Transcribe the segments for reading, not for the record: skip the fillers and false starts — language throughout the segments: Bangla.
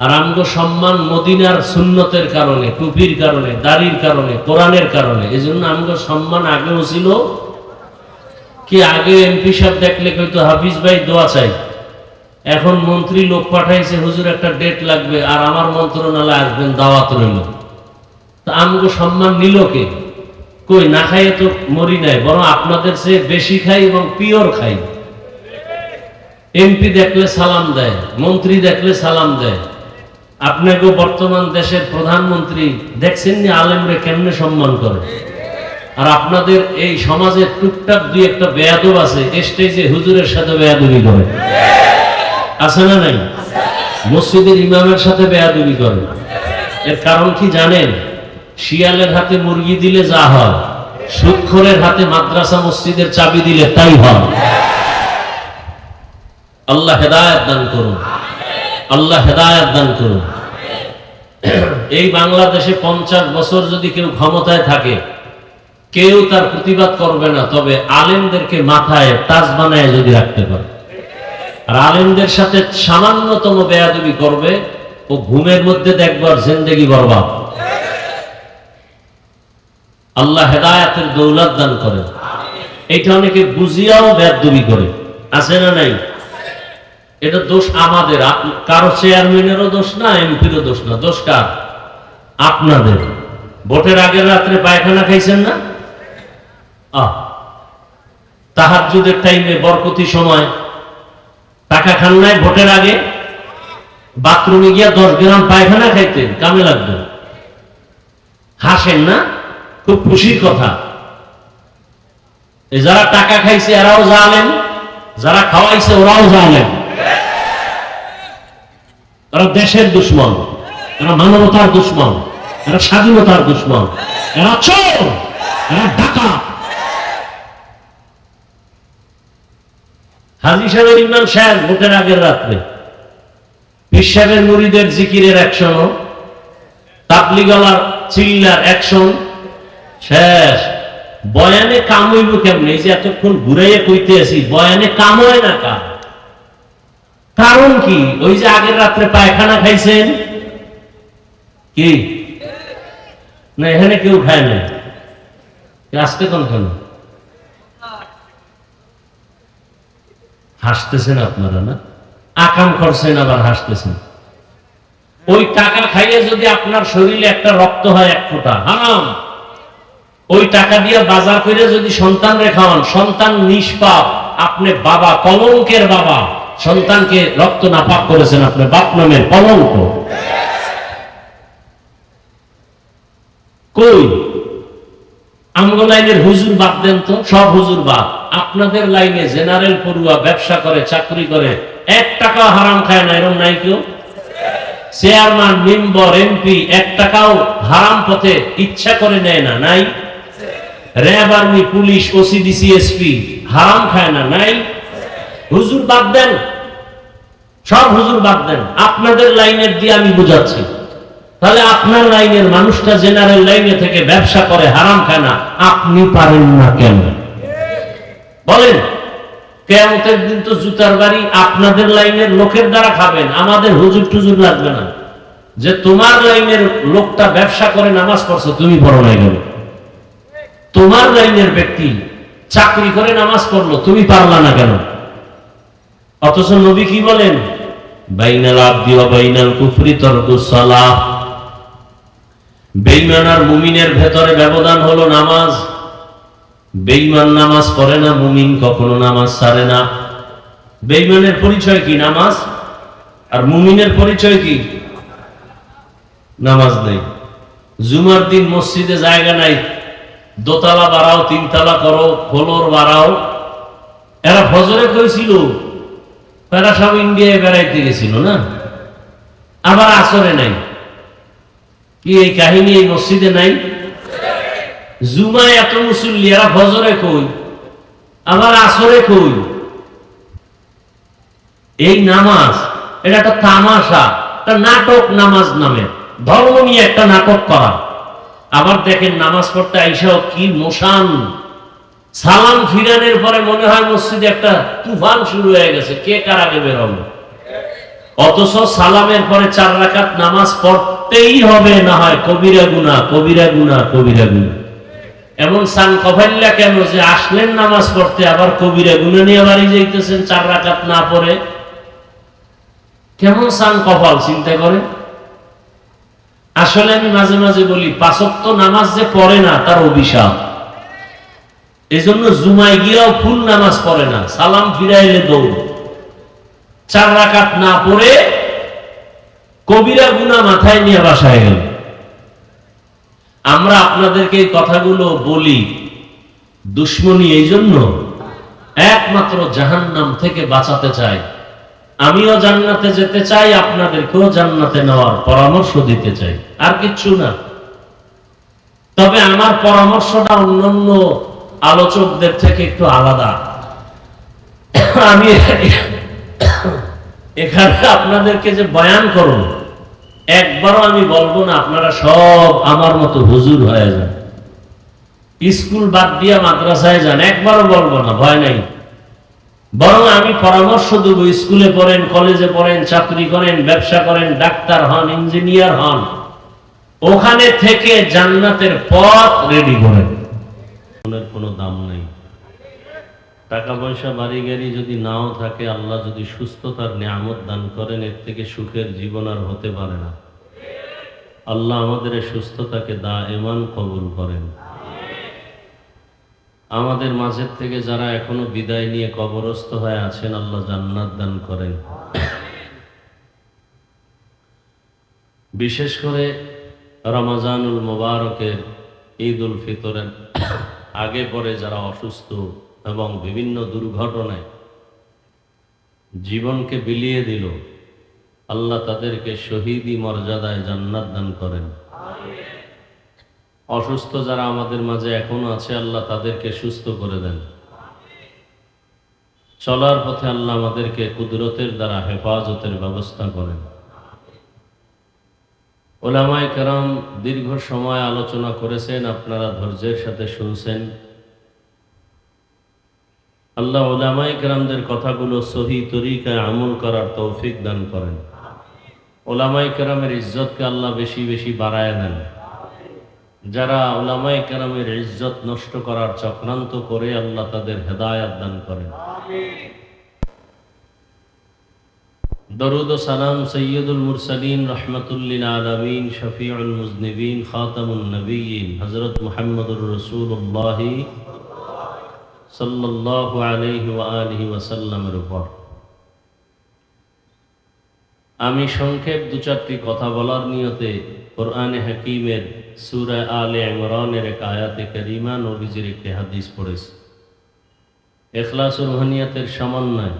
আর আমগো সম্মান মদিনার সুন্নতের কারণে, টুপির কারণে, দাড়ির কারণে, কোরআনের কারণে। এই জন্য আমগো সম্মান আগেও ছিল কি, আগে এমপি সাহেব দেখলে কইতো হাফিজ ভাই দোয়া চাই, এখন মন্ত্রী লোক পাঠাইছে হুজুর একটা ডেট লাগবে আর আমার মন্ত্রণালয়ে আসবেন, দাওয়াত রইল। তা আমগো সম্মান নিল কে? কই, না খাইয়ে তো মরি নাই, বরং আপনাদের চেয়ে বেশি খাই এবং পিওর খাই। এমপি দেখলে সালাম দেয়, মন্ত্রী দেখলে সালাম দেয়। আপনাকে বর্তমান দেশের প্রধানমন্ত্রী দেখছেন নি আলেমরে কেমনে সম্মান করে? আর আপনাদের এই সমাজের টুকটাক দুই একটা বেয়াদব আছে, স্টেজে হুজুরের সাথে বেয়াদবি করে, আছে না নাই? মসজিদের ইমামের সাথে বেয়াদবি করে। এর কারণ কি জানেন? শিয়ালের হাতে মুরগি দিলে যা হয়, সুদখোরের হাতে মাদ্রাসা মসজিদের চাবি দিলে তাই হয়। আল্লাহ হেদায়েত দান করুন, আল্লাহ হেদায়েত দান করুন। এই বাংলাদেশে 50 বছর যদি কেউ ক্ষমতায় থাকে, কেউ তার প্রতিবাদ করবে না, তবে আলেমদেরকে মাথায় তাজ বানায় যদি রাখতে পারে আর আলেমদের সাথে সামান্যতম বেয়াদবি করবে, ও ঘুমের মধ্যে দেখবার জিন্দেগি বরবাদ। আল্লাহ হেদায়েতের দৌলত দান করেন। এটা অনেকে বুঝিয়াও বেয়াদবি করে, আছে না নাই? এটা দোষ আমাদের, কারো চেয়ারম্যানেরও দোষ না, এমপিরও দোষ না। দোষ কার? আপনাদের। ভোটের আগের রাত্রে পায়খানা খাইছেন না? তাহাজ্জুদের টাইমে বরকতি সময় টাকা খান নাই? ভোটের আগে বাথরুমে গিয়া 10 গ্রাম পায়খানা খাইতেন, কামে লাগতো। হাসেন না? খুব খুশির কথা। যারা টাকা খাইছে এরাও জানেন, যারা খাওয়াইছে ওরাও জানেন। এরা দেশের দুশ্মন, এরা মানবতার দুশ্মন, এরা স্বাধীনতার দুশ্মন, এরা চোর, এরা ডাকাত। হাজী সাহেবের ইমাম সাহেব ভোটের আগের রাত্রে পীর সাহেবের মুরিদের জিকিরের অ্যাকশন, তাবলিগওয়ালার চিল্লার অ্যাকশন শেষ। বয়ানে কাম হইব কেমনে? এই যে এতক্ষণ ঘুরাইয়া কইতে আছি, বয়ানে কাম হয় না। কারণ কি? ওই যে আগের রাত্রে পায়খানা খাইছেন কি না? এখানে কেউ খায় না, আসতে কোন কেন? হাসতেছেন আপনারা না? আকাম করছেন আবার হাসতেছেন। ওই টাকা খাইয়ে যদি আপনার শরীরে একটা রক্ত হয় 1 ফোঁটা, হারাম। ওই টাকা দিয়ে বাজার করে যদি সন্তান রেখান, সন্তান নিষ্পাপ, আপনি বাবা, কলঙ্কের বাবা, সন্তানকে রক্ত নাপাক করেছেন, আপনি বাপ নামের কলঙ্ক। কই আমগো লাইনের হুজুর বাদ দেন তো, সব হুজুর বাদ। আপনাদের লাইনে জেনারেল পড়ুয়া ব্যবসা করে, চাকরি করে, 1 টাকা হারাম খায় না, এরকম নাই কেউ? চেয়ারম্যান, মেম্বার, এমপি 1 টাকাও হারাম পথে ইচ্ছা করে নেয় না, নাই? RAB, army, police, OC DC, SP হারাম খায় না, নাই? হুজুর বাদ দেন, সব হুজুর বাদ দেন। আপনাদের লাইনের দিয়ে আমি বুঝাচ্ছি। তাহলে আপনার লাইনের মানুষটা জেনারেল লাইনে থেকে ব্যবসা করে, হারাম খায় না, আপনি পারেন না কেন? বলেন। কিয়ামতের দিন তো জুতার বাড়ি আপনাদের লাইনের লোকের দ্বারা খাবেন, আমাদের হুজুর টুজুর লাগবে না। যে তোমার লাইনের লোকটা ব্যবসা করে নামাজ পড়ছে, তুমি পড়ো নাই কেন? তোমার লাইনের ব্যক্তি চাকরি করে নামাজ পড়লো, তুমি পারলা না কেন? অথচ নবী কি বলেন? বাইনাল আবদি ওয়া বাইনাল কুফরি তারকুস সালাহ। বেঈমান আর মুমিনের ভেতরে ব্যবধান হলো নামাজ। বেঈমান নামাজ পড়ে না, মুমিন কখনো নামাজ ছাড়ে না। বেঈমানের পরিচয় কি? নামাজ। আর মুমিনের পরিচয় কি? নামাজ নেই। জুমার দিন মসজিদে জায়গা নাই, 2 তলা বাড়াও, 3 তলা করো, ফ্লোর বাড়াও। এরা ফজরে কইছিল, এরা সব ইন্ডিয়ায় বেড়াইতে গেছিল না? আবার আসরে নাই। কি এই কাহিনী এই মসজিদে নাই? জুমায় এত মুসল্লি, এরা ফজরে কই, আবার আসরে কই? এই নামাজ এটা একটা তামাশা, একটা নাটক। নামাজ নামে ধর্ম নিয়ে একটা নাটক করা। আবার দেখেন নামাজ পড়তে আইসাও কি মোশান। সালাম ফিরানোর পরে মনে হয় মসজিদে একটা তুফান শুরু হয়ে গেছে, কে কার আগে বের হবে। অথচ সালামের পরে 4 রাকাত নামাজ পড়তেই হবে, না হয় কবিরা গুনাহ, কবিরা গুনাহ, কবিরা গুনাহ। এমন সান কফাইল্লা কেন যে আসলেন নামাজ পড়তে আবার কবিরা গুনাহ নিয়ে বাড়ি যাইতেছেন 4 রাকাত না পড়ে? কেমন সান কপাল চিন্তা করে। আসলে আমি মাঝে মাঝে বলি 5 ওয়াক্ত নামাজ যে পড়ে না তার অভিশাপ। এজন্য জুমায় গিয়েও ফুল নামাজ পড়ে না, সালাম ফিরাইলে দৌড়। 4 রাকাত না পড়ে কবিরা গুনাহ মাথায় নিয়ে বাসায় গেল। আমরা আপনাদেরকে এই কথাগুলো বলি দুশ্মনী এই জন্য, একমাত্র জাহান্নাম থেকে বাঁচাতে চাই। আমিও জান্নাতে যেতে চাই, আপনাদেরকেও জান্নাতে নেওয়ার পরামর্শ দিতে চাই, আর কিচ্ছু না। তবে আমার পরামর্শটা অন্যান্য আলোচকদের থেকে একটু আলাদা। আমি এখানে আপনাদেরকে যে বয়ান করব, একবারও আমি বলবো না আপনারা সব আমার মতো হুজুর হয়ে যান, স্কুল বাদ দিয়ে মাদ্রাসায় যান, একবারও বলবো না, ভয় নাই। বরং আমি পরামর্শ দেব, স্কুলে পড়েন, কলেজে পড়েন, চাকরি করেন, ব্যবসা করেন, ডাক্তার হন, ইঞ্জিনিয়ার হন, ওখানে থেকে জান্নাতের পথ রেডি করেন। কোনো দাম নেই। টাকা পয়সা বাড়ি গাড়ি যদি নাও থাকে, আল্লাহ যদি সুস্থতার নিয়ামত দান করেন, এর থেকে সুখের জীবন আর হতে পারে না। আল্লাহ আমাদের সুস্থতাকে দায়েমান কবুল করেন। আমাদের মাঝের থেকে যারা এখনো বিদায় নিয়ে কবরস্থ হয়ে আছেন, আল্লাহ জান্নাত দান করেন। বিশেষ করে রমজানুল মুবারকের, ঈদ উল ফিতরের আগে পরে যারা অসুস্থ এবং বিভিন্ন দুর্ঘটনায় জীবনকে বিলিয়ে দিল, আল্লাহ তাদেরকে শহীদি মর্যাদায় জান্নাত দান করেন। অসুস্থ যারা আমাদের মাঝে এখনো আছে, আল্লাহ তাদেরকে সুস্থ করে দেন। চলার পথে আল্লাহ আমাদেরকে কুদরতের দ্বারা হেফাজতের ব্যবস্থা করেন। ওলামায়ে কেরাম দীর্ঘ সময় আলোচনা করেছেন, আপনারা ধৈর্যের সাথে শুনছেন। আল্লাহ ওলামায়ে কেরামদের কথাগুলো সহি তরিকায় আমল করার তৌফিক দান করেন। ওলামায়ে কেরামের ইজ্জতকে আল্লাহ বেশি বেশি বাড়ায় দেন। যারা ওলামায়ে কেরামের ইজ্জত নষ্ট করার চক্রান্ত করে, আল্লাহ তাদের হেদায়েত দান করেন। দরুদ ও সালাম সৈয়দুল মুরসালিন, রহমাতুল্লিল আলামিন, শফিউল মুজনিবিন, খাতামুন নবিয়্যিন হযরত মুহাম্মদুর রাসূলুল্লাহ সাল্লাল্লাহু আলাইহি ওয়া আলিহি ওয়াসাল্লামের উপর। আমি সংক্ষেপ 2-4টি কথা বলার নিয়তে কোরআনে হাকিমের সূরা আলে ইমরানের এক আয়াতে কারিমা, নবীজির একটি হাদিস পড়েছি। ইখলাস ও রুহানিয়াতের সমন্বয়,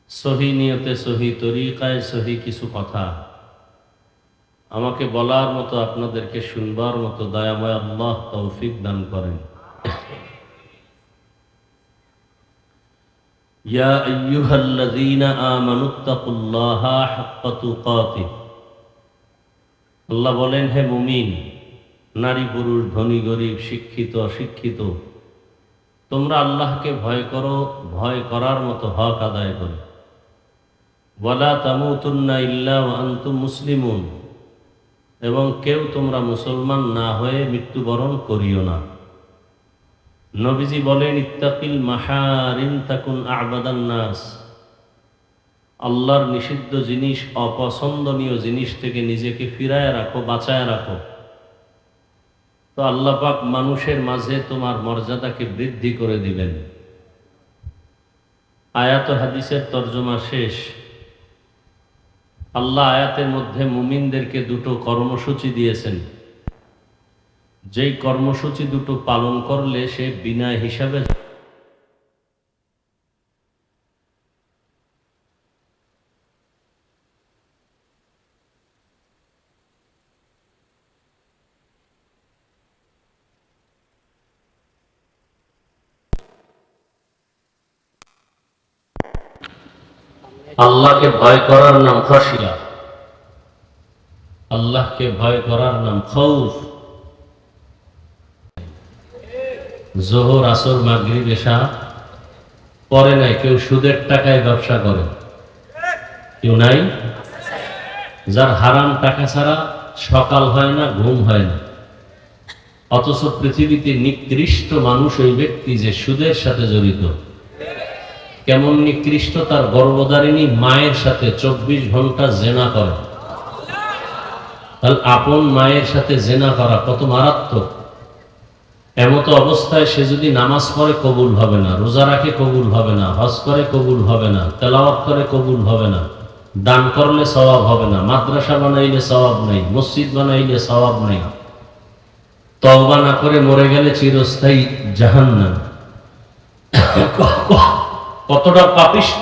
সহি নিয়তে, সহি তরিকায়, সহি কিছু কথা আমাকে বলার মতো, আপনাদেরকে শুনবার মতো দয়াময় আল্লাহ তৌফিক দান করেন। ইয়া আইয়ুহাল্লাযীনা আমানুত্তাকুল্লাহা হাক্কা তুকাতিহ। আল্লাহ বলেন, হে মুমিন, নারী পুরুষ, ধনী গরিব, শিক্ষিত অশিক্ষিত, তোমরা আল্লাহকে ভয় করো, ভয় করার মতো হক আদায় করো। ওয়ালা তামুতুন্না ইল্লা ওয়া আনতুম মুসলিমুন, এবং কেউ তোমরা মুসলমান না হয়ে মৃত্যুবরণ করিও না। নবীজি বলেন, ইত্তাকিল মাহারিম তাকুন আ'বাদান নাস। আল্লাহর নিষিদ্ধ জিনিস, অপছন্দনীয় জিনিস থেকে নিজেকে ফিরায় রাখো, বাঁচায় রাখো, তো আল্লাহ পাক মানুষের মাঝে তোমার মর্যাদাকে বৃদ্ধি করে দিবেন। আয়াত হাদিসের তর্জমা শেষ। আল্লাহ আয়াতের মধ্যে মুমিনদেরকে 2টো কর্মসূচি দিয়েছেন, যেই কর্মসূচি 2টো পালন করলে সে বিনা হিসাবে আল্লাহকে ভয় করার নাম খাশিয়া, আল্লাহকে ভয় করার নাম খৌফ। জোহর, আসর, মাগরিব, এশা পরে নাই, কেউ সুদের টাকায় ব্যবসা করে, কেউ নাই? যার হারাম টাকা ছাড়া সকাল হয় না, ঘুম হয় না, অথচ পৃথিবীতে নিকৃষ্ট মানুষ ওই ব্যক্তি যে সুদের সাথে জড়িত। কেমন নিকৃষ্ট? তার গর্ভধারিণী মায়ের সাথে 24 ঘন্টা জেনা করে। তাহলে আপন মায়ের সাথে জেনা করা কত মারাত্মক। এমতো অবস্থায় সে যদি নামাজ পড়ে কবুল হবে না, রোজা রাখে কবুল হবে না, হজ করে কবুল হবে না, তেলাওয়াত করে কবুল হবে না, দান করলে সওয়াব হবে না, মাদ্রাসা বানাইলে সওয়াব নাই, মসজিদ বানাইলে সওয়াব নাই, তওবা না করে মরে গেলে চিরস্থায়ী জাহান্নাম। কতটা পাপিষ্ঠ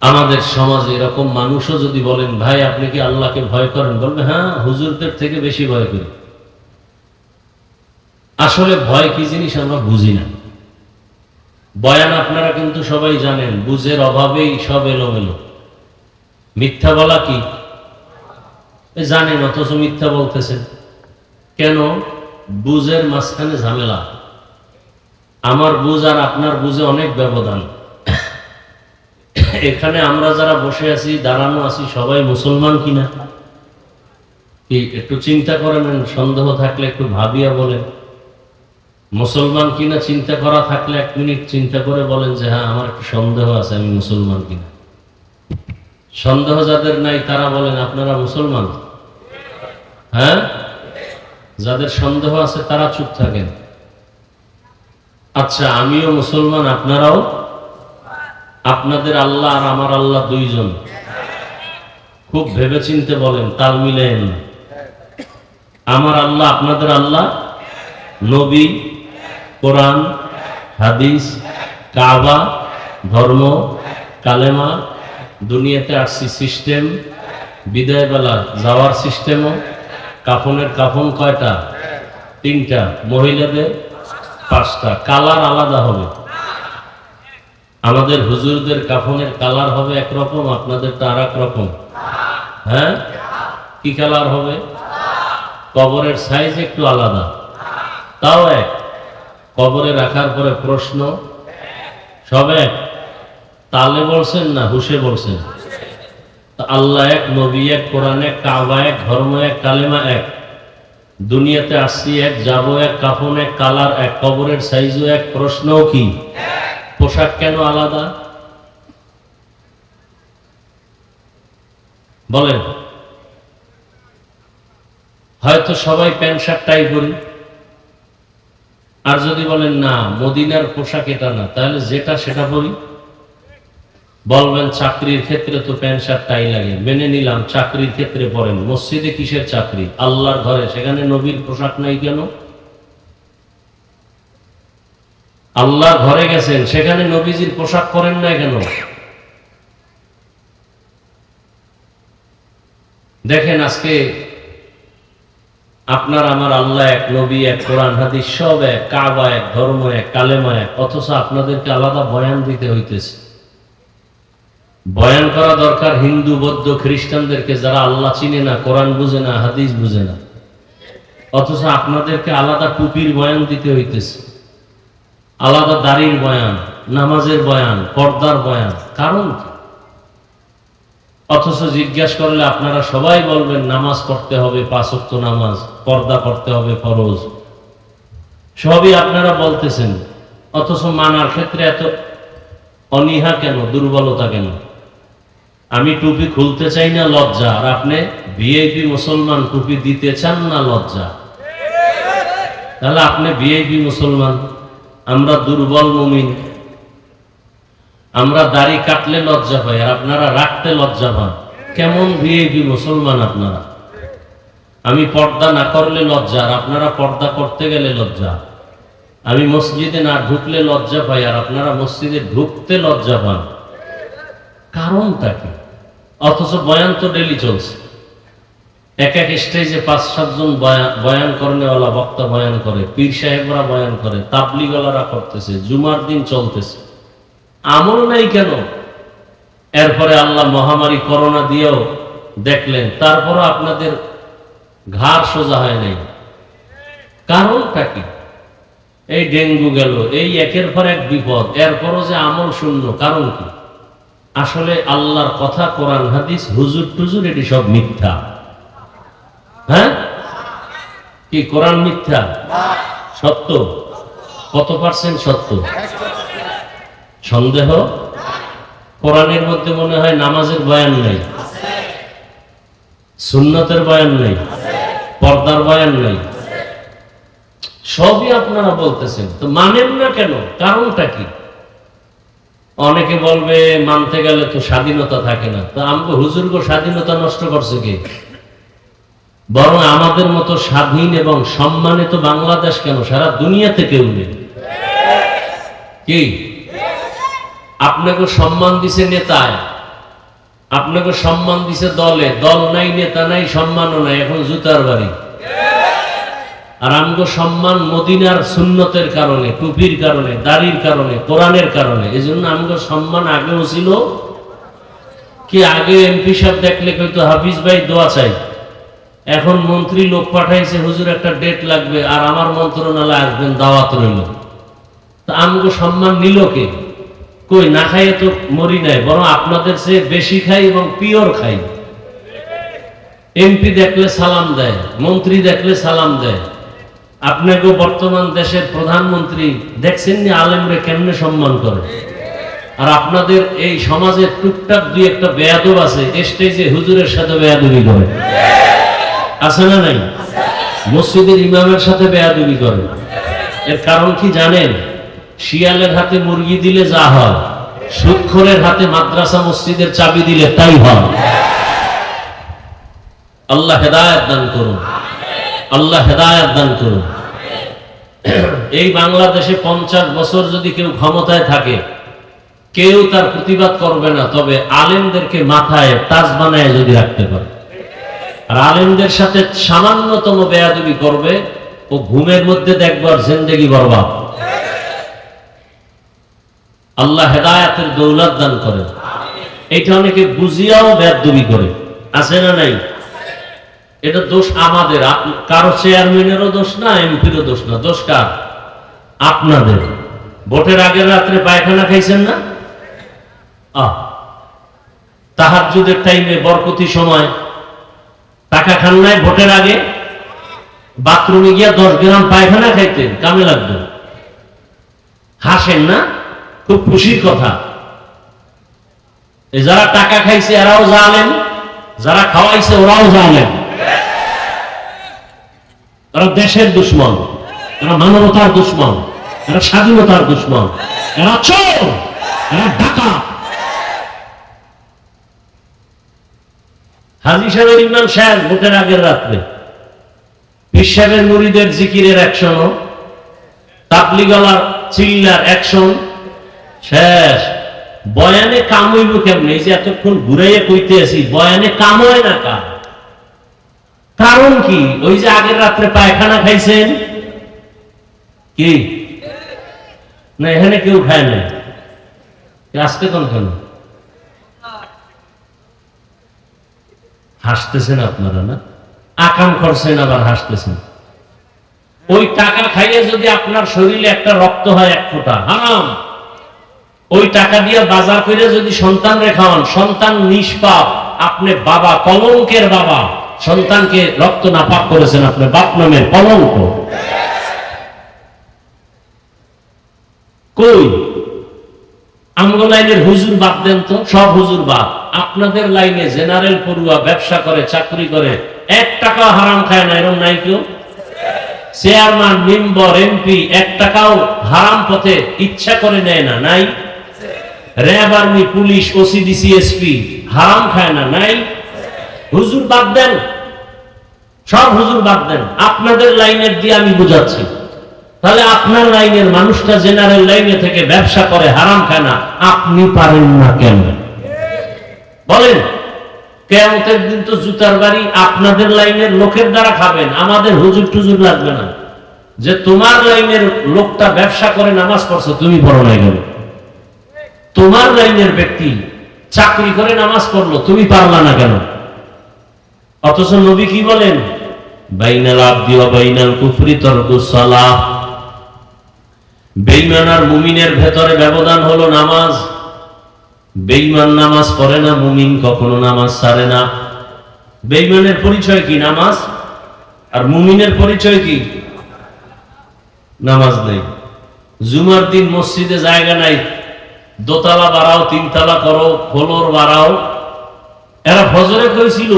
আমাদের সমাজে। এরকম মানুষও যদি বলেন, ভাই আপনি কি আল্লাহকে ভয় করেন? বলবে, হ্যাঁ, হুজুরদের থেকে বেশি ভয় করি। আসলে ভয় কি জিনিস আমরা বুঝি না। বয়ান আপনারা কিন্তু সবাই জানেন, বুঝের অভাবেই সব এলোমেলো। মিথ্যা বলা কি জানেন, অথচ মিথ্যা বলতেছেন কেন? বুঝের মাঝখানে ঝামেলা। আমার বুঝ আর আপনার বুঝে অনেক ব্যবধান। এখানে আমরা যারা বসে আছি, দাঁড়ানো আছি, সবাই মুসলমান কিনা কি একটু চিন্তা করে নেন। সন্দেহ থাকলে একটু ভাবিয়া বলেন। মুসলমান কিনা চিন্তা করা থাকলে 1 মিনিট চিন্তা করে বলেন যে হ্যাঁ, আমার একটু সন্দেহ আছে, আমি মুসলমান কিনা। সন্দেহ যাদের নাই তারা বলেন আপনারা মুসলমান। হ্যাঁ, যাদের সন্দেহ আছে তারা চুপ থাকেন। আচ্ছা, আমিও মুসলমান, আপনারাও? আপনাদের আল্লাহ আর আমার আল্লাহ দুইজন। খুব ভেবেচিন্তে বলেন, তাল মিলেন। আমার আল্লাহ আপনাদের আল্লাহ, নবী, কোরআন, হাদিস, কাবা, ধর্ম, কালেমা, দুনিয়াতে আসছি সিস্টেম, বিদায় বেলা যাওয়ার সিস্টেমও, কাফনের কাফন কয়টা? 3টা, মহিলাদের 5টা, কালার আলাদা হবে। আমাদের হুজুরদের কাফনের কালার হবে একরকম, আপনাদেরটা আর এক রকম। হ্যাঁ, কি কালার হবে? কবরের সাইজ একটু আলাদা, তাও এক। কবরে রাখার পরে প্রশ্ন সব এক। তালে বলছেন না হুশে বলছেন? আল্লাহ এক, নবী এক, কোরআন এক, কাবা এক, ধর্ম এক, কালেমা এক, দুনিয়াতে আসছি এক, যাব এক, কাফন এক, কালার এক, কবরের সাইজও এক, প্রশ্নও কি? পোশাক কেন আলাদা বলেন? হয়তো সবাই প্যান্ট শার্ট টাই পরি। আর যদি বলেন না, মদিনার পোশাক এটা না, তাহলে যেটা সেটা পরি। বলবেন চাকরির ক্ষেত্রে তো প্যান্ট শার্ট টাই লাগে, মেনে নিলাম, চাকরির ক্ষেত্রে পরেন। মসজিদে কিসের চাকরি? আল্লাহর ঘরে, সেখানে নবীর পোশাক নাই কেন? আল্লাহর ঘরে গেছেন, সেখানে নবীজির পোশাক পরেন না কেন? দেখেন, আজকে আপনার আমার আল্লাহ এক, নবী এক, কোরআন হাদিস সব এক, কাবা এক, ধর্ম এক, কালেমা এক, অথচ আপনাদেরকে আলাদা বয়ান দিতে হইতেছে। বয়ান করা দরকার হিন্দু, বৌদ্ধ, খ্রিস্টানদেরকে, যারা আল্লাহ চিনে না, কোরআন বুঝে না, হাদিস বুঝে না, অথচ আপনাদেরকে আলাদা টুপির বয়ান দিতে হইতেছে, আলাদা দাড়ির বয়ান, নামাজের বয়ান, পর্দার বয়ান। কারণ কি? অথচ জিজ্ঞাসা করলে আপনারা সবাই বলবেন নামাজ পড়তে হবে, 5 ওয়াক্ত নামাজ, পর্দা করতে হবে ফরজ, সবই আপনারা বলতেছেন। অথচ মানার ক্ষেত্রে এত অনীহা কেন, দুর্বলতা কেন? আমি টুপি খুলতে চাই না, লজ্জা, আর আপনি ভিআইপি মুসলমান, টুপি দিতে চান না, লজ্জা। তাহলে আপনি ভিআইপি মুসলমান, আমরা দুর্বল মুমিন। আমরা দাড়ি কাটলে লজ্জা পাই, আর আপনারা রাখতে লজ্জা পান। কেমন ভিআইপি মুসলমান আপনারা? আমি পর্দা না করলে লজ্জা, আর আপনারা পর্দা করতে গেলে লজ্জা। আমি মসজিদে না ঢুকলে লজ্জা পাই, আর আপনারা মসজিদে ঢুকতে লজ্জা পান। কারণটা কি? অথচ বয়ান তো ডেলি চলছে। এক এক স্টেজে 5-7 জন বয়ান করেওয়ালা বক্তা বয়ান করে, পীর সাহেবরা বয়ান করে, তাবলিগওয়ালারা করতেছে, জুমার দিন চলতেছে। আমল নাই কেন? এরপরে আল্লাহ মহামারী করোনা দিয়েও দেখলেন, তারপরও আপনাদের ঘাড় সোজা হয় নাই। কারণটা কি? এই ডেঙ্গু গেল, এই একের পর এক বিপদ, এরপরও যে আমল শূন্য। কারণ কি? আসলে আল্লাহর কথা, কোরআন হাদিস, হুজুর টুজুর এটি সব মিথ্যা। হ্যাঁ, কি কোরআন মিথ্যা? সত্য? কত পার্সেন্ট সত্য? সন্দেহ? কোরআনের মধ্যে মনে হয় নামাজের বয়ান নেই, সুন্নতের বয়ান নেই, পর্দার বয়ান নেই, সবই আপনারা বলতেছেন, তো মানেন না কেন? কারণটা কি? অনেকে বলবে মানতে গেলে তো স্বাধীনতা থাকে না। তো আমাকে হুজুরগো স্বাধীনতা নষ্ট করছে কে? বরং আমাদের মতো স্বাধীন এবং সম্মানিত বাংলাদেশ কেন, সারা দুনিয়াতে কেউ নেই। কি আপনাকে সম্মান দিছে নেতায়, আপনাকে সম্মান দিছে দলে, দল নাই, নেতা নাই, সম্মানও নাই, এখন জুতার বাড়ি। আর আমগো সম্মান মদিনার সুন্নতের কারণে, টুপির কারণে, দাড়ির কারণে, কোরআনের কারণে। এই জন্য আমগো সম্মান আগেও ছিল। কি আগে এমপি সাহেব দেখলে কইতো হাফিজ ভাই দোয়া চাই, এখন মন্ত্রী লোক পাঠাইছে হুজুর একটা ডেট লাগবে আর আমার মন্ত্রণালয়ে আসবেন, দাওয়াত রইল। তা আমগো সম্মান নিল কে? কই না খাইয়ে তো মরি নাই, বরং আপনাদের চেয়ে বেশি খাই এবং পিওর খাই। এমপি দেখলে সালাম দেয়, মন্ত্রী দেখলে সালাম দেয়। আপনাকে বর্তমান দেশের প্রধানমন্ত্রী দেখছেন নি আলেমরে কেমনে সম্মান করে? আর আপনাদের এই সমাজে টুকটাক দুই একটা বেয়াদব আছে, স্টেজে হুজুরের সাথে বেয়াদবি করে, আছে না নাই? মসজিদের ইমামের সাথে বেয়াদবি করে। এর কারণ কি জানেন? শিয়ালের হাতে মুরগি দিলে যা হয়, সুদখোরের হাতে মাদ্রাসা মসজিদের চাবি দিলে তাই হয়। আল্লাহ হেদায়েত দান করুন, আল্লাহ হেদায়েত দান করুন। এই বাংলাদেশে 50 বছর যদি কেউ ক্ষমতায় থাকে, কেউ তার প্রতিবাদ করবে না, তবে আলেমদেরকে মাথায় তাজ বানায় যদি রাখতে পারে আর আলেমদের সাথে সামান্যতম বেয়াদবি করবে, ও ঘুমের মধ্যে দেখবার জিন্দেগি বরবাদ। আল্লাহ হেদায়েতের দৌলত দান করেন। এইটা অনেকে বুঝিয়াও বেয়াদবি করে, আছে না নাই? এটা দোষ আমাদের, কারো চেয়ারম্যানেরও দোষ না, এমপিরও দোষ না। দোষ কার? আপনাদের। ভোটের আগের রাত্রে পায়খানা খাইছেন না? তাহাজ্জুদের টাইমে বরকতি সময় টাকা খান নাই? ভোটের আগে বাথরুমে গিয়া 10 গ্রাম পায়খানা খাইতেন, কামে লাগতো। হাসেন না? খুব খুশির কথা। যারা টাকা খাইছে এরাও জানেন, যারা খাওয়াইছে ওরাও জানেন। এরা দেশের দুশ্মন, এরা মানবতার দুশ্মন, এরা স্বাধীনতার দুশ্মন, এরা চোর, এরা ডাকাত। হাজী সাহেবের ইমাম সাহেব ভোটের আগের রাত্রে পীর সাহেবের মুরিদের জিকিরের অ্যাকশন, তাবলিগালার চিল্লার অ্যাকশন শেষ। বয়ানে কাম হইব কেমনে? এই যে এতক্ষণ ঘুরাইয়া কইতে আছি, বয়ানে কাম হয় না। কারণ কি? ওই যে আগের রাত্রে পায়খানা খাইছেন। কি না এখানে কেউ খায় না? আজকে কোন কেন হাসতেছেন আপনারা? না আকাম করছেন আবার হাসতেছেন। ওই টাকা খাইয়ে যদি আপনার শরীরে একটা রক্ত হয় 1 ফোঁটা, হারাম। ওই টাকা দিয়ে বাজার করে যদি সন্তান রেখান, সন্তান নিষ্পাপ, আপনি বাবা, কলঙ্কের বাবা, সন্তানকে রক্ত নাপাক করেছেন, আপনি বাপ নামের কলঙ্ক। কই আমগো লাইনের হুজুর বাদ দেন তো, সব হুজুর বাদ। আপনাদের লাইনে জেনারেল পড়ুয়া ব্যবসা করে, চাকরি করে, 1 টাকাও হারাম খায় না, এরকম নাই কেউ? চেয়ারম্যান, মেম্বার, এমপি 1 টাকাও হারাম পথে ইচ্ছা করে নেয় না, নাই? RAB, army, police, OC, DC, SP হারাম খায় না, নাই? হুজুর বাদ দেন, সব হুজুর বাদ দেন। আপনাদের লাইনের দিয়ে আমি বুঝাচ্ছি। তাহলে আপনার লাইনের মানুষটা জেনারেল লাইনে থেকে ব্যবসা করে, হারাম খায় না, আপনি পারেন না কেন? বলেন। কিয়ামতের দিন তো জুতার বাড়ি আপনাদের লাইনের লোকের দ্বারা খাবেন, আমাদের হুজুর টুজুর লাগবে না। যে তোমার লাইনের লোকটা ব্যবসা করে নামাজ পড়ছে, তুমি পড়ো নাই কেন? তোমার লাইনের ব্যক্তি চাকরি করে নামাজ পড়লো, তুমি পারলা না কেন? অথচ নবী কি বলেন? বাইনাল আবদি ওয়া বাইনাল কুফরি তারকুস সালাহ। বেঈমান আর মুমিনের ভেতরে ব্যবধান হলো নামাজ, বেঈমান নামাজ পড়ে না, মুমিন কখনো নামাজ ছাড়ে না। বেঈমানের পরিচয় কি? নামাজ। আর মুমিনের পরিচয় কি? নামাজ নেই। জুমার দিন মসজিদে জায়গা নাই, দোতলা বাড়াও, তিনতলা করো, ফ্লোর বাড়াও। এরা ফজরে কইছিল,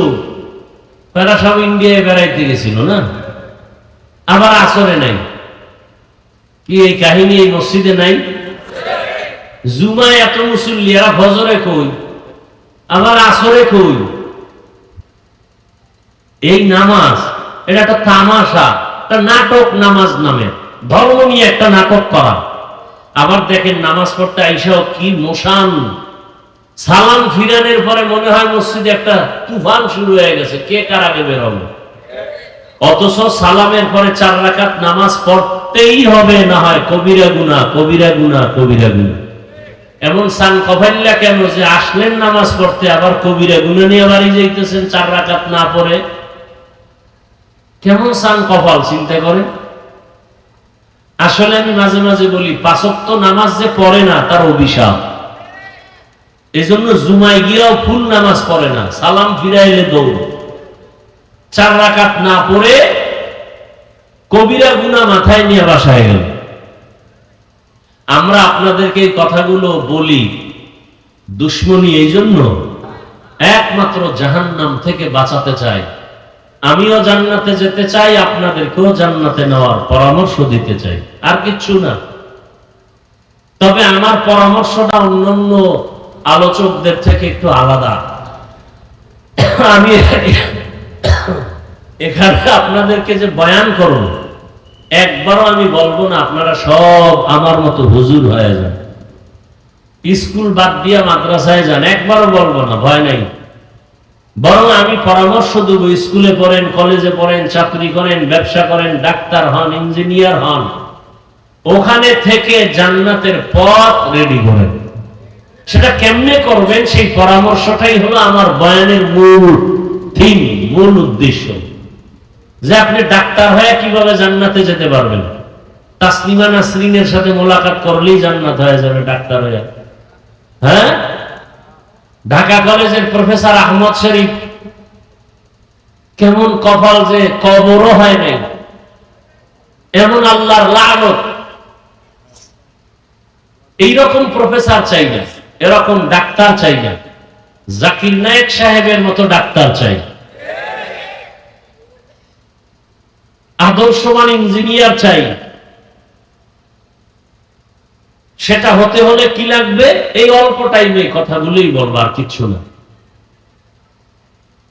এরা সব ইন্ডিয়ায় বেড়াইতে গেছিল না, আবার আসরে নাই। কি এই কাহিনী এই মসজিদে নাই? জুমায় এত মুসল্লি, এরা ফজরে কই, আবার আসরে কই। এই নামাজ এটা একটা তামাশা, একটা নাটক। নামাজ নামে ধর্ম নিয়ে একটা নাটক করা। আবার দেখেন নামাজ পড়তে আইসাও কি মোশান। সালাম ফিরানোর পরে মনে হয় মসজিদে একটা তুফান শুরু হয়ে গেছে, কে কার আগে বের হবে। অথচ সালামের পরে 4 রাকাত নামাজ পড়তেই হবে, না হয় কবিরা গুনাহ, কবিরা গুনাহ, কবিরা গুনাহ। এমন সান কফাইল্লা কেন যে আসলেন নামাজ পড়তে, আবার কবিরা গুনাহ নিয়ে বাড়ি যাইতেছেন 4 রাকাত না পড়ে? কেমন সান কপাল চিন্তা করে। আসলে আমি মাঝে মাঝে বলি, 5 ওয়াক্ত নামাজ যে পড়ে না তার অভিশাপ। এজন্য জুমায় গিয়েও ফুল নামাজ পড়ে না, সালাম ফিরাইলে দৌড়। 4 রাকাত না পড়ে কবিরা গুনাহ মাথায় নিয়ে বাসায় গেল। আমরা আপনাদেরকে এই কথাগুলো বলি দুশ্মনী এই জন্য, একমাত্র জাহান্নাম থেকে বাঁচাতে চাই। আমিও জান্নাতে যেতে চাই, আপনাদেরকেও জান্নাতে নেওয়ার পরামর্শ দিতে চাই, আর কিচ্ছু না। তবে আমার পরামর্শটা অন্যান্য আলোচকদের থেকে একটু আলাদা। আমি এখানে আপনাদেরকে যে বয়ান করব, একবারও আমি বলবো না আপনারা সব আমার মতো হুজুর হয়ে যান, স্কুল বাদ দিয়া মাদ্রাসায় যান, একবারও বলবো না, ভয় নাই। বরং আমি পরামর্শ দেব, স্কুলে পড়েন, কলেজে পড়েন, চাকরি করেন, ব্যবসা করেন, ডাক্তার হন, ইঞ্জিনিয়ার হন, ওখানে থেকে জান্নাতের পথ রেডি করেন। সেটা কেমনে করবেন সেই পরামর্শটাই হলো আমার বয়ানের মূল থিম, মূল উদ্দেশ্য। যে আপনি ডাক্তার হয়ে কিভাবে জান্নাতে যেতে পারবেন। তাসলিমা নাসরিনের সাথে মোলাকাত করলেই জান্নাত হয়ে যাবে ডাক্তার হয়ে। হ্যাঁ, ঢাকা কলেজের প্রফেসর আহমদ শরীফ, কেমন কপাল যে কবরও হয় নাই, এমন আল্লাহর লানত। এইরকম প্রফেসর চাই না, এরকম ডাক্তার চাই না। জাকির নায়েক সাহেবের মতো ডাক্তার চাই, আদর্শবান ইঞ্জিনিয়ার চাই। সেটা হতে হলে কি লাগবে? এই অল্প টাইমে কথাগুলোই বলবো, আর কিচ্ছু না।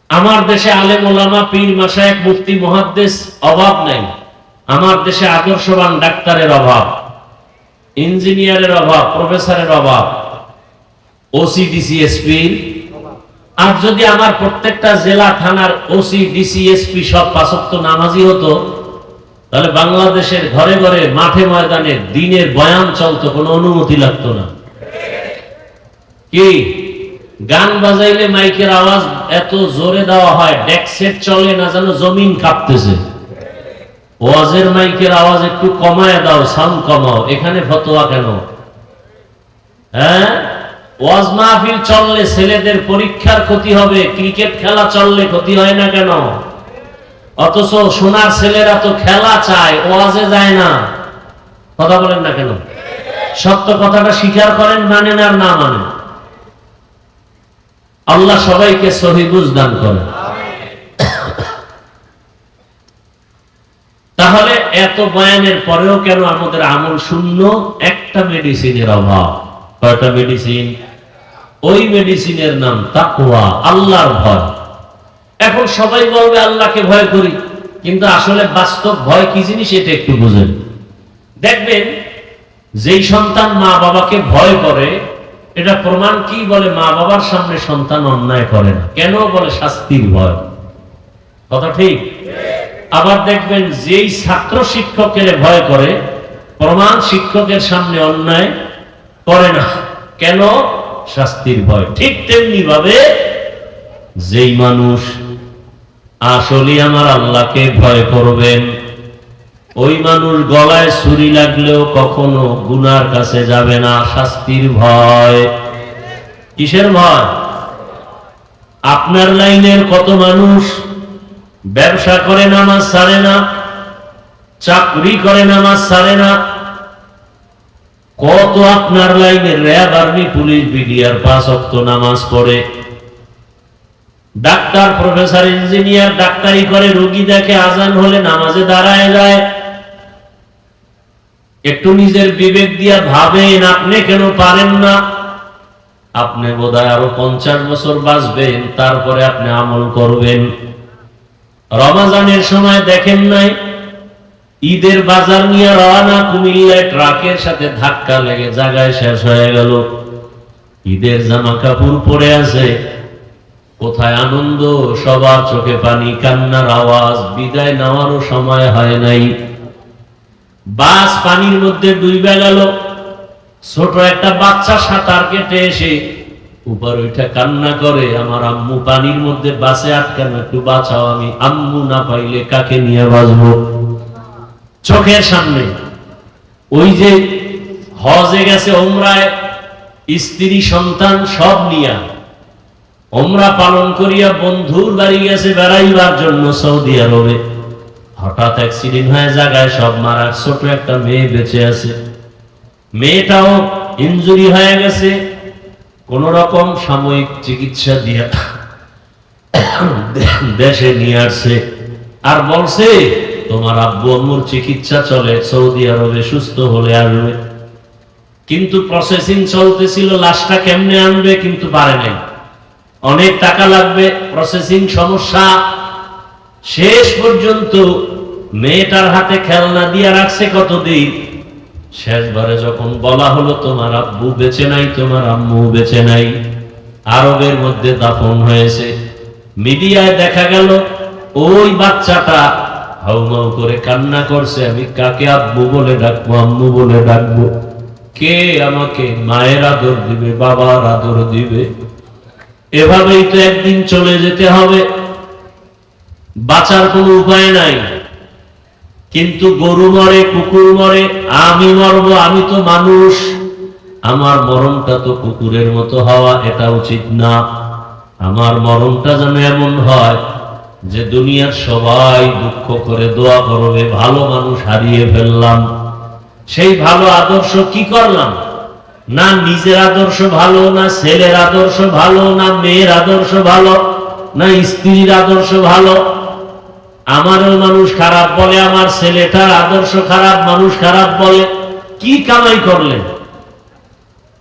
আমার দেশে আলেম ওলামা, পীর মাশায়েখ, মুফতি মুহাদ্দিস অভাব নাই। আমার দেশে আদর্শবান ডাক্তারের অভাব, ইঞ্জিনিয়ারের অভাব, প্রফেসরের অভাব, ওসি ডিসি এসপির। আর যদি আমার প্রত্যেকটা জেলা থানার ওসি ডিসি এসপি সব 5 ওয়াক্ত নামাজি হতো, তাহলে বাংলাদেশের ঘরে ঘরে, মাঠে ময়দানে দিনের বয়ান চলতো, কোনো অনুমতি লাগতো না। কি গান বাজাইলে মাইকের আওয়াজ এত জোরে দেওয়া হয়, ডেক সেট চলে না, যেন জমিন কাঁপতেছে। ওয়াজের মাইকের আওয়াজ একটু কমায় দাও, সাউন্ড কমাও। এখানে ফতোয়া কেন? হ্যাঁ, ওয়াজ মাহফিল চললে ছেলেদের পরীক্ষার ক্ষতি হবে, ক্রিকেট খেলা চললে ক্ষতি হয় না কেন? অথচ সোনার ছেলেরা তো খেলা চায়, ওয়াজে যায় না। কথা বলেন না কেন? সত্য কথাটা স্বীকার করেন, মানেন আর না মানেন। আল্লাহ সবাইকে সহি বুঝ দান করেন। তাহলে এত বয়ানের পরেও কেন আমাদের আমল শূন্য? একটা মেডিসিনের অভাব। কয়টা মেডিসিন? ওই মেডিসিনের নাম তাকওয়া, আল্লাহর ভয়। এখন সবাই বলবে আল্লাহকে ভয় করি, কিন্তু আসলে বাস্তব ভয় কি জিনিস এটা একটু বুঝেন। দেখবেন যেই সন্তান মা বাবাকে ভয় করে, এটা প্রমাণ কি? বলে মা বাবার সামনে সন্তান অন্যায় করে না। কেন? বলে শাস্তির ভয়। কথা ঠিক? আবার দেখবেন যেই ছাত্র শিক্ষকের ভয় করে, প্রমাণ শিক্ষকের সামনে অন্যায় করে না। কেন? শাস্তির ভয়। ঠিক তেমনি ভাবে যেই মানুষ আসলে আমার আল্লাহকে ভয় করবেন, ওই মানুষ গলায় ছুরি লাগলেও কখনো গুনার কাছে যাবে না, শাস্তির ভয়। কিসের ভয়? আপনার লাইনের কত মানুষ ব্যবসা করে নামাজ ছাড়ে না, চাকরি করে নামাজ ছাড়ে না। কত আপনার লাইনের র্যাব, আর্মি, পুলিশ, বিডিআর 5 ওয়াক্ত নামাজ পড়ে। ডাক্তার, প্রফেসর, ইঞ্জিনিয়ার ডাক্তারি করে, রোগী দেখে, আজান হলে নামাজে দাঁড়ায় যায়। একটু নিজের বিবেক দিয়া ভাবেন, আপনি কেন পারেন না? আপনি বোধহয় আরো 50 বছর বাঁচবেন, তারপরে আপনি আমল করবেন। রমজানের সময় দেখেন নাই, ঈদের বাজার নিয়ে রওনা, কুমিল্লায় ট্রাকের সাথে ধাক্কা লেগে জায়গায় শেষ হয়ে গেল। ঈদের জামা কাপড় পরে আছে, কোথায় আনন্দ, সবার চোখে পানি, কান্নার আওয়াজ। বিদায় নেওয়ারও সময় হয় নাই, বাস পানির মধ্যে ডুবে গেল। ছোট একটা বাচ্চা সাঁতার কেটে এসে উপর উঠে কান্না করে, আমার আম্মু পানির মধ্যে বাসে আটকানো, একটু বাঁচাও, আমি আম্মু না পাইলে কাকে নিয়ে বাঁচবো। চোখের সামনে ওই যে হজে গেছে, ওমরায়, স্ত্রী সন্তান সব নিয়া ওমরা পালন করিয়া বন্ধুর বাড়ি গেছে বেড়াইবার জন্য সৌদি আরবে। হঠাৎ অ্যাক্সিডেন্ট হয়ে জায়গায় সব মারা, ছোট একটা মেয়ে বেঁচে আছে। মেয়েটাও ইনজুরি হয়ে গেছে, কোন রকম সাময়িক চিকিৎসা দিয়া দেশে নিয়ে আসছে। আর বলছে, তোমার আব্বু আম্মুর চিকিৎসা চলে, সৌদি আরবে, সুস্থ হলে আসবে। কিন্তু প্রসেসিং চলতেছিল, লাশটা কেমনে আনবে, কিন্তু পারে নাই, অনেক টাকা লাগবে, প্রসেসিং সমস্যা। শেষ পর্যন্ত মেয়েটার হাতে খেলনা দিয়ে রাখছে কতদিন। শেষবারে যখন বলা হলো তোমার আব্বু বেঁচে নাই, তোমার আম্মু বেঁচে নাই, আরবের মধ্যে দাফন হয়েছে, মিডিয়ায় দেখা গেল ওই বাচ্চাটা হাউমাউ করে কান্না করছে, আমি কাকে আব্বু বলে ডাকবো, আম্মু বলে ডাকবো, কে আমাকে মায়ের আদর দিবে, বাবার আদর দিবে। এভাবেই তো একদিন চলে যেতে হবে, বাঁচার কোনো উপায় নাই। কিন্তু গরু মরে, কুকুর মরে, আমি মরবো, আমি তো মানুষ, আমার মরণটা তো কুকুরের মতো হওয়া এটা উচিত না। আমার মরণটা যেন এমন হয় যে দুনিয়ার সবাই দুঃখ করে দোয়া করবে, ভালো মানুষ হারিয়ে ফেললাম। সেই ভালো আদর্শ কি করলাম? না নিজের আদর্শ ভালো, না ছেলের আদর্শ ভালো, না মেয়ের আদর্শ ভালো, না স্ত্রীর আদর্শ ভালো। আমারও মানুষ খারাপ বলে, আমার ছেলেটার আদর্শ খারাপ, মানুষ খারাপ বলে। কি কামাই করলেন?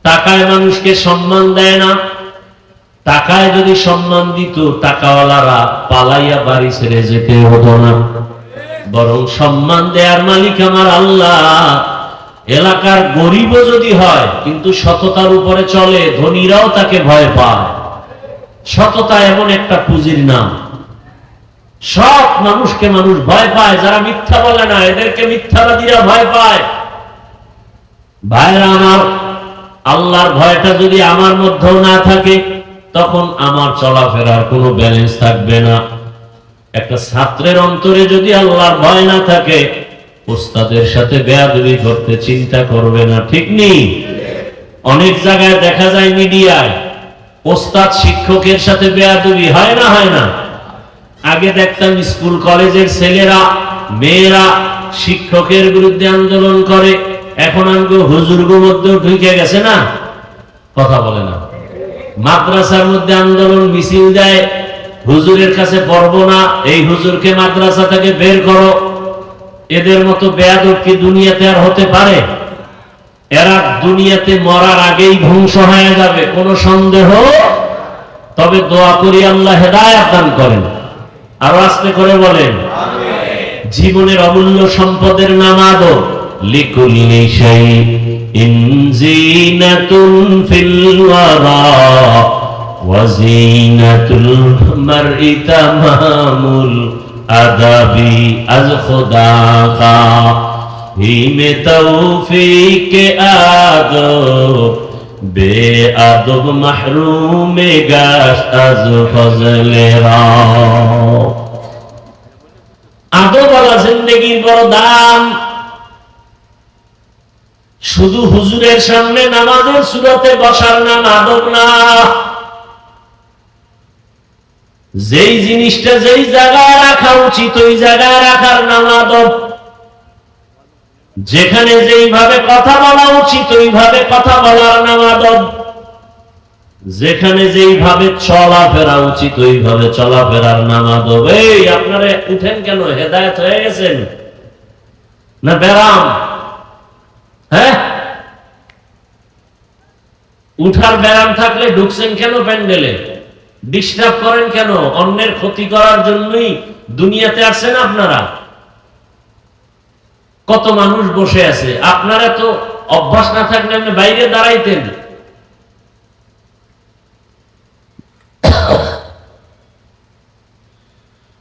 টাকায় মানুষকে সম্মান দেয় না। টাকায় যদি সম্মান দিত, টাকাওয়ালারা পালাইয়া বাড়ি ছেড়ে যেতে হতো না, বরং সম্মান দেয়ার মালিক আমার আল্লাহ। এলাকার গরিবও যদি হয়, কিন্তু সততার উপরে চলে, ধনীরাও তাকে ভয় পায়। সততা এমন একটা পুঁজির নাম, সব মানুষকে মানুষ ভয় পায়। যারা মিথ্যা বলে না, এদেরকে মিথ্যাবাদীরা ভয় পায়। ভাইরা আমার, আল্লাহর ভয়টা যদি আমার মধ্যেও না থাকে, তখন আমার চলাফেরার কোনো ব্যালেন্স থাকবে না। একটা ছাত্রের অন্তরে যদি আল্লাহর ভয় না থাকে, ওস্তাদের সাথে বেয়াদবি করতে চিন্তা করবে না, ঠিক নেই? অনেক জায়গায় দেখা যায় মিডিয়ায়, ওস্তাদ শিক্ষকের সাথে বেয়াদবি হয় না, হয় না? আগে দেখতাম স্কুল কলেজের ছেলেরা মেয়েরা শিক্ষকের বিরুদ্ধে আন্দোলন করে, এখন আমগো হুজুরগো মধ্যেও ঢুকে গেছে না, কথা বলে না। মাদ্রাসার মধ্যে আন্দোলন মিছিল দেয়, হুজুরের কাছে পড়বো না, এই হুজুরকে মাদ্রাসা থেকে বের করো। এদের মতো বেয়াদব কি দুনিয়াতে আর হতে পারে? এরা দুনিয়াতে মরার আগেই ধ্বংস হয়ে যাবে, কোনো সন্দেহ। তবে দোয়া করি আল্লাহ হেদায়েত দান করেন। আরো আস্তে করে বলেন, জীবনের অমূল্য সম্পদের নাম আদব। লিকুল্লি শাইইন জিনাতুন ফিল ওয়ারা ওয়া জিনাতুল মারই তামামুল আদাবি আজ খুদা কা হিমে তৌফিক আদব বে আদব মাহরুমে গাশ আজ ফজলে রা। আদব ওয়ালা জিন্দেগির বড় দাম। শুধু হুজুরের সামনে নামাজের সুরতে বসার নাম আদব না। যেই জিনিসটা যেই জায়গায় রাখা উচিত ওই জায়গায় রাখার নাম আদব। যেখানে যেইভাবে কথা বলা উচিত ওইভাবে কথা বলার নাম আদব। যেখানে যেইভাবে চলাফেরা উচিত ওইভাবে চলাফেরার নাম আদব। এই আপনারা উঠেন কেন? হেদায়েত হয়ে গেছেন না ব্যারাম? হ্যাঁ, উঠার ব্যারাম থাকলে ঢুকছেন কেন প্যান্ডেলে? ডিস্টার্ব করেন কেন? অন্যের ক্ষতি করার জন্যই দুনিয়াতে আসছেন আপনারা। কত মানুষ বসে আছে, আপনারা তো অভ্যাস না থাকলে আপনি বাইরে দাঁড়াইতেন।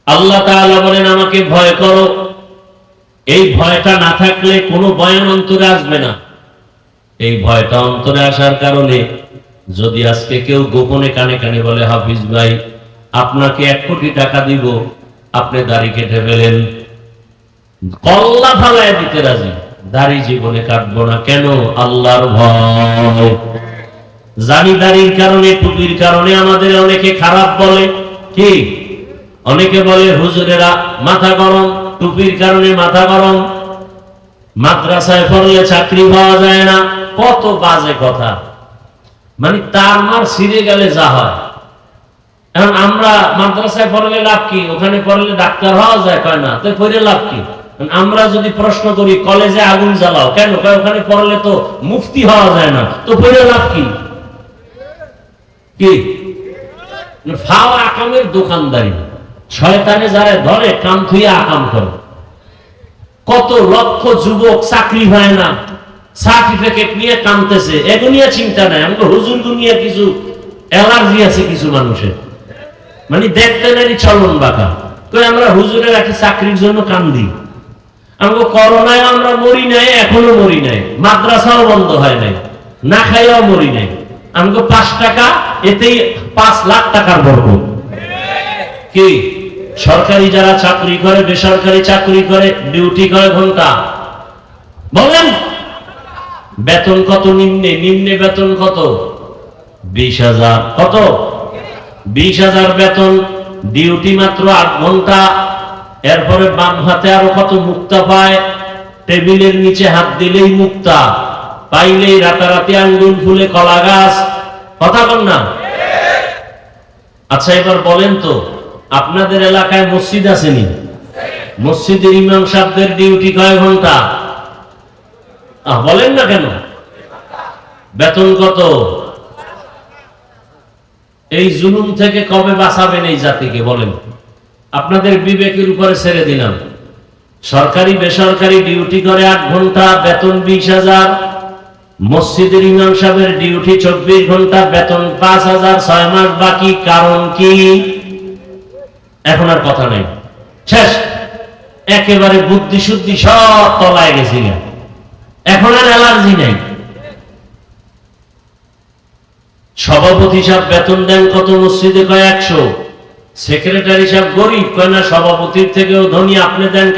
আল্লাহ তাআলা বলেন আমাকে ভয় করো। এই ভয়টা না থাকলে কোনো বয়ান অন্তরে আসবে না। এই ভয়টা অন্তরে আসার কারণে যদি আজকে কেউ গোপনে কানে কানে বলে হাফিজ ভাই আপনাকে 1 কোটি টাকা দিব, আপনি দাড়ি কেটে ফেলেন, কল্লা ফালায় দিতে রাজি, দাড়ি জীবনে কাটবো না। কেন? আল্লাহর ভয়। জানি দাড়ির কারণে টুপির কারণে আমাদের অনেকে খারাপ বলে, কি অনেকে বলে হুজুরেরা মাথা গরম, টুপির কারণে মাথা গরম, মাদ্রাসায় পড়লে চাকরি পাওয়া যায় না, কত বাজে কথা। মানে তার মার ছিঁড়ে গেলে যা হয়। এখন আমরা মাদ্রাসায় পড়লে লাভ কি? ওখানে পড়লে ডাক্তার হওয়া যায়, কয় না, তো পড়ে লাভ কি? আমরা যদি প্রশ্ন করি কলেজে আগুন জ্বালাও, কেন? ওখানে পড়লে তো মুফতি হওয়া যায় না, তো পড়ে লাভ কি? কি ফাও আকামের দোকানদারি, শয়তানে যারা ধরে কাম থুইয়া আকাম করে। কত লক্ষ যুবক চাকরি হয় না, সার্টিফিকেট নিয়ে কামতেছে, এগুনিয়া চিন্তা নাই। আমাকে হুজুর দুনিয়া কিছু অ্যালার্জি আছে কিছু মানুষের, মানে দেখতে নারী চলন বাঁকা। তো আমরা হুজুরের একটা চাকরির জন্য কাম দিই। আমাকে করোনায় আমরা মরি নাই, এখনো মরি নাই, মাদ্রাসাও বন্ধ হয় নাই, না খাইয়াও মরি নাই। আমাকে 5 টাকা, এতেই 5 লাখ টাকার বরকত। কি সরকারি যারা চাকরি করে, বেসরকারি চাকরি করে, ডিউটি করে ঘন্টা, বলেন বেতন কত? নিম্নে নিম্নে বেতন কত? 20,000। কত? 20,000 বেতন, ডিউটি মাত্র 8 ঘন্টা। এরপরে বাম হাতে আরো কত মুক্তা পায়, টেবিলের নিচে হাত দিলেই মুক্তা, পাইলেই রাতারাতি আঙ্গুল ফুলে কলা গাছ। কথা বল না? আচ্ছা এবার বলেন তো, আপনাদের এলাকায় মসজিদ আসেনি? মসজিদের ইমাম সাহেবদের ডিউটি কয় ঘন্টা? বলেন না কেন? বেতন কত? এই জুলুম থেকে কবে বাঁচাবেন এই জাতিকে বলেন? আপনাদের বিবেকের উপরে ছেড়ে দিলাম। সরকারি বেসরকারি ডিউটি করে 8 ঘন্টা, বেতন 20,000। মসজিদের ইমাম সাহেবের ডিউটি 24 ঘন্টা, বেতন 5,000, 6 মাস বাকি। কারণ কি? এখন আর কথা নেই, শেষ। একেবারে বুদ্ধি শুদ্ধি সব তলায় গেছিল, এখন আর অ্যালার্জি নেই। সভাপতি সাহেব বেতন দেন কত মসজিদে? কয় 100। সেক্রেটারি সাহেব গরিব, কয় না সভাপতির থেকেও ধনী, আপনি দেন